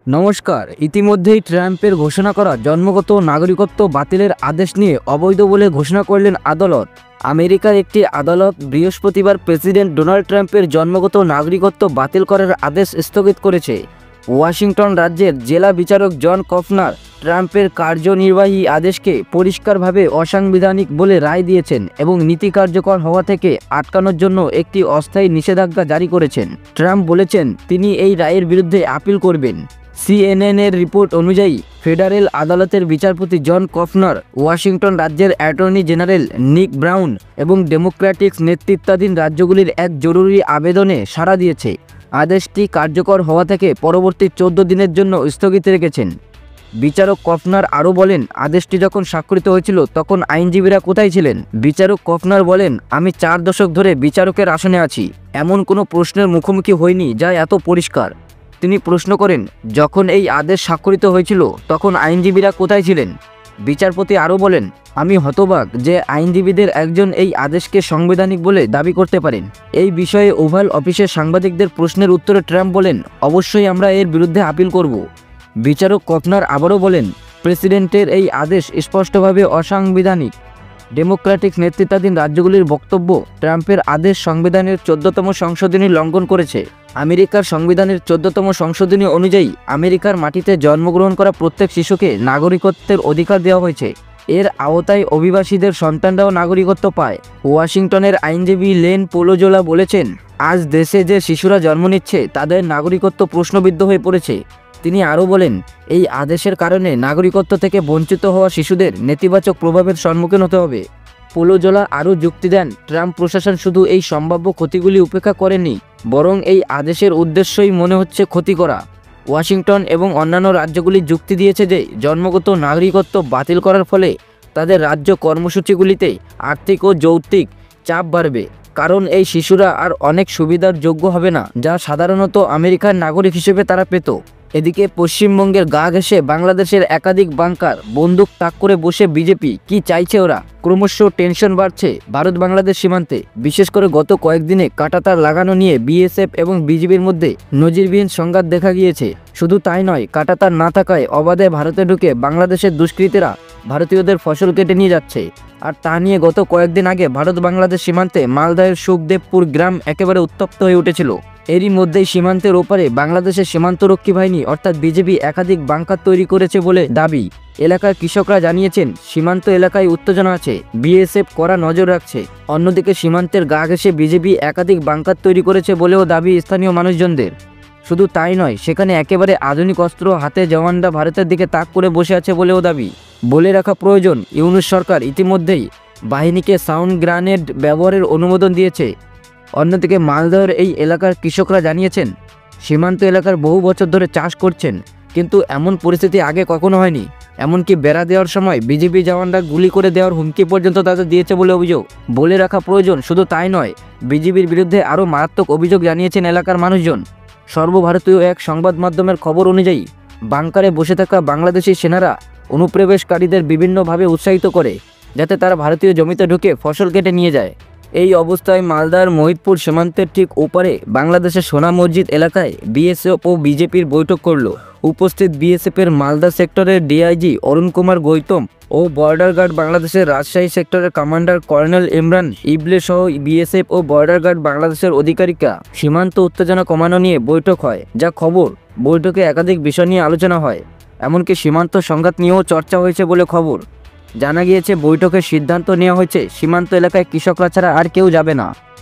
নমস্কার। ইতিমধ্যেই ট্রাম্পের ঘোষণা করা জন্মগত নাগরিকত্ব বাতিলের আদেশ নিয়ে অবৈধ বলে ঘোষণা করলেন আদালত। আমেরিকার একটি আদালত বৃহস্পতিবার প্রেসিডেন্ট ডোনাল্ড ট্রাম্পের জন্মগত নাগরিকত্ব বাতিল করার আদেশ স্থগিত করেছে। ওয়াশিংটন রাজ্যের জেলা বিচারক জন কফনার ট্রাম্পের কার্যনির্বাহী আদেশকে পরিষ্কারভাবে অসাংবিধানিক বলে রায় দিয়েছেন এবং নীতি কার্যকর হওয়া থেকে আটকানোর জন্য একটি অস্থায়ী নিষেধাজ্ঞা জারি করেছেন। ট্রাম্প বলেছেন তিনি এই রায়ের বিরুদ্ধে আপিল করবেন। সিএনএন-এর রিপোর্ট অনুযায়ী ফেডারেল আদালতের বিচারপতি জন কফনার ওয়াশিংটন রাজ্যের অ্যাটর্নি জেনারেল নিক ব্রাউন এবং ডেমোক্র্যাটিক নেতৃত্বাধীন রাজ্যগুলির এক জরুরি আবেদনে সাড়া দিয়েছে। আদেশটি কার্যকর হওয়া থেকে পরবর্তী 14 দিনের জন্য স্থগিত রেখেছেন। বিচারক কফনার আরও বলেন, আদেশটি যখন স্বাক্ষরিত হয়েছিল তখন আইনজীবীরা কোথায় ছিলেন? বিচারক কফনার বলেন, আমি 4 দশক ধরে বিচারকের আসনে আছি। এমন কোনো প্রশ্নের মুখোমুখি হয়নি যা এত পরিষ্কার। তিনি প্রশ্ন করেন, যখন এই আদেশ স্বাক্ষরিত হয়েছিল তখন আইনজীবীরা কোথায় ছিলেন? বিচারপতি আরও বলেন, আমি হতবাক যে আইনজীবীদের একজন এই আদেশকে সাংবিধানিক বলে দাবি করতে পারেন। এই বিষয়ে ওভাল অফিসের সাংবাদিকদের প্রশ্নের উত্তরে ট্রাম্প বলেন, অবশ্যই আমরা এর বিরুদ্ধে আপিল করব। বিচারক কফনার আবারও বলেন, প্রেসিডেন্টের এই আদেশ স্পষ্টভাবে অসাংবিধানিক। ডেমোক্র্যাটিক নেতৃত্বাধীন রাজ্যগুলির বক্তব্য, ট্রাম্পের আদেশ সংবিধানের 14তম সংশোধনী লঙ্ঘন করেছে। আমেরিকার সংবিধানের 14তম সংশোধনী অনুযায়ী আমেরিকার মাটিতে জন্মগ্রহণ করা প্রত্যেক শিশুকে নাগরিকত্বের অধিকার দেওয়া হয়েছে। এর আওতায় অভিবাসীদের সন্তানরাও নাগরিকত্ব পায়। ওয়াশিংটনের আইনজীবী লেন পোলোজোলা বলেছেন, আজ দেশে যে শিশুরা জন্ম নিচ্ছে তাদের নাগরিকত্ব প্রশ্নবিদ্ধ হয়ে পড়েছে। তিনি আরও বলেন, এই আদেশের কারণে নাগরিকত্ব থেকে বঞ্চিত হওয়া শিশুদের নেতিবাচক প্রভাবের সম্মুখীন হতে হবে। পোলোজোলা আরও যুক্তি দেন, ট্রাম্প প্রশাসন শুধু এই সম্ভাব্য ক্ষতিগুলি উপেক্ষা করেনি, বরং এই আদেশের উদ্দেশ্যই মনে হচ্ছে ক্ষতি করা। ওয়াশিংটন এবং অন্যান্য রাজ্যগুলি যুক্তি দিয়েছে যে জন্মগত নাগরিকত্ব বাতিল করার ফলে তাদের রাজ্য কর্মসূচিগুলিতে আর্থিক ও যৌক্তিক চাপ বাড়বে, কারণ এই শিশুরা আর অনেক সুবিধার যোগ্য হবে না যা সাধারণত আমেরিকার নাগরিক হিসেবে তারা পেত। এদিকে পশ্চিমবঙ্গের গা ঘেঁষে বাংলাদেশের একাধিক বাংকার বন্দুক তাক করে বসে বিজেপি কি চাইছে ওরা? ক্রমশ টেনশন বাড়ছে ভারত বাংলাদেশ সীমান্তে। বিশেষ করে গত কয়েকদিনে কাঁটাতার লাগানো নিয়ে বিএসএফ এবং বিজিবির মধ্যে নজিরবিহীন সংঘাত দেখা গিয়েছে। শুধু তাই নয়, কাঁটাতার না থাকায় অবাধে ভারতে ঢুকে বাংলাদেশের দুষ্কৃতীরা ভারতীয়দের ফসল কেটে নিয়ে যাচ্ছে। আর তা নিয়ে গত কয়েকদিন আগে ভারত বাংলাদেশ সীমান্তে মালদহের সুখদেবপুর গ্রাম একেবারে উত্তপ্ত হয়ে উঠেছিল। এরই মধ্যেই সীমান্তের ওপারে বাংলাদেশের সীমান্তরক্ষী বাহিনী অর্থাৎ বিজেপি একাধিক বাংকার তৈরি করেছে বলে দাবি। এলাকার কৃষকরা জানিয়েছেন, সীমান্ত এলাকায় উত্তেজনা আছে, বিএসএফ কড়া নজর রাখছে। অন্যদিকে সীমান্তের গা ঘেঁষে বিজেপি একাধিক বাংকার তৈরি করেছে বলেও দাবি স্থানীয় মানুষজনদের। শুধু তাই নয়, সেখানে একেবারে আধুনিক অস্ত্র হাতে জওয়ানরা ভারতের দিকে তাক করে বসে আছে বলেও দাবি। বলে রাখা প্রয়োজন, ইউনূস সরকার ইতিমধ্যেই বাহিনীকে সাউন্ড গ্রানেড ব্যবহারের অনুমোদন দিয়েছে। অন্যদিকে মালদহের এই এলাকার কৃষকরা জানিয়েছেন, সীমান্ত এলাকার বহু বছর ধরে চাষ করছেন, কিন্তু এমন পরিস্থিতি আগে কখনো হয়নি। এমনকি বেড়া দেওয়ার সময় বিজেপি জওয়ানরা গুলি করে দেওয়ার হুমকি পর্যন্ত তাদের দিয়েছে বলে অভিযোগ। বলে রাখা প্রয়োজন, শুধু তাই নয়, বিজেপির বিরুদ্ধে আরও মারাত্মক অভিযোগ জানিয়েছেন এলাকার মানুষজন। সর্বভারতীয় এক সংবাদ মাধ্যমের খবর অনুযায়ী বাংকারে বসে থাকা বাংলাদেশি সেনারা অনুপ্রবেশকারীদের বিভিন্নভাবে উৎসাহিত করে যাতে তারা ভারতীয় জমিতে ঢুকে ফসল কেটে নিয়ে যায়। এই অবস্থায় মালদার মহিদপুর সীমান্তের ঠিক ওপারে বাংলাদেশের সোনা মসজিদ এলাকায় বিএসএফ ও বিজেপির বৈঠক করল। উপস্থিত বিএসএফের মালদা সেক্টরের ডিআইজি অরুণ কুমার গৌতম ও বর্ডার গার্ড বাংলাদেশের রাজশাহী সেক্টরের কমান্ডার কর্নেল ইমরান ইবলে সহ বিএসএফ ও বর্ডার গার্ড বাংলাদেশের অধিকারিকা। সীমান্ত উত্তেজনা কমানো নিয়ে বৈঠক হয়, যা খবর। বৈঠকে একাধিক বিষয় নিয়ে আলোচনা হয়, এমনকি সীমান্ত সংঘাত নিয়েও চর্চা হয়েছে বলে খবর। জানা গিয়েছে, বৈঠকের সিদ্ধান্ত নেওয়া হয়েছে সীমান্ত এলাকায় কৃষকরা ছাড়া আর কেউ যাবে না।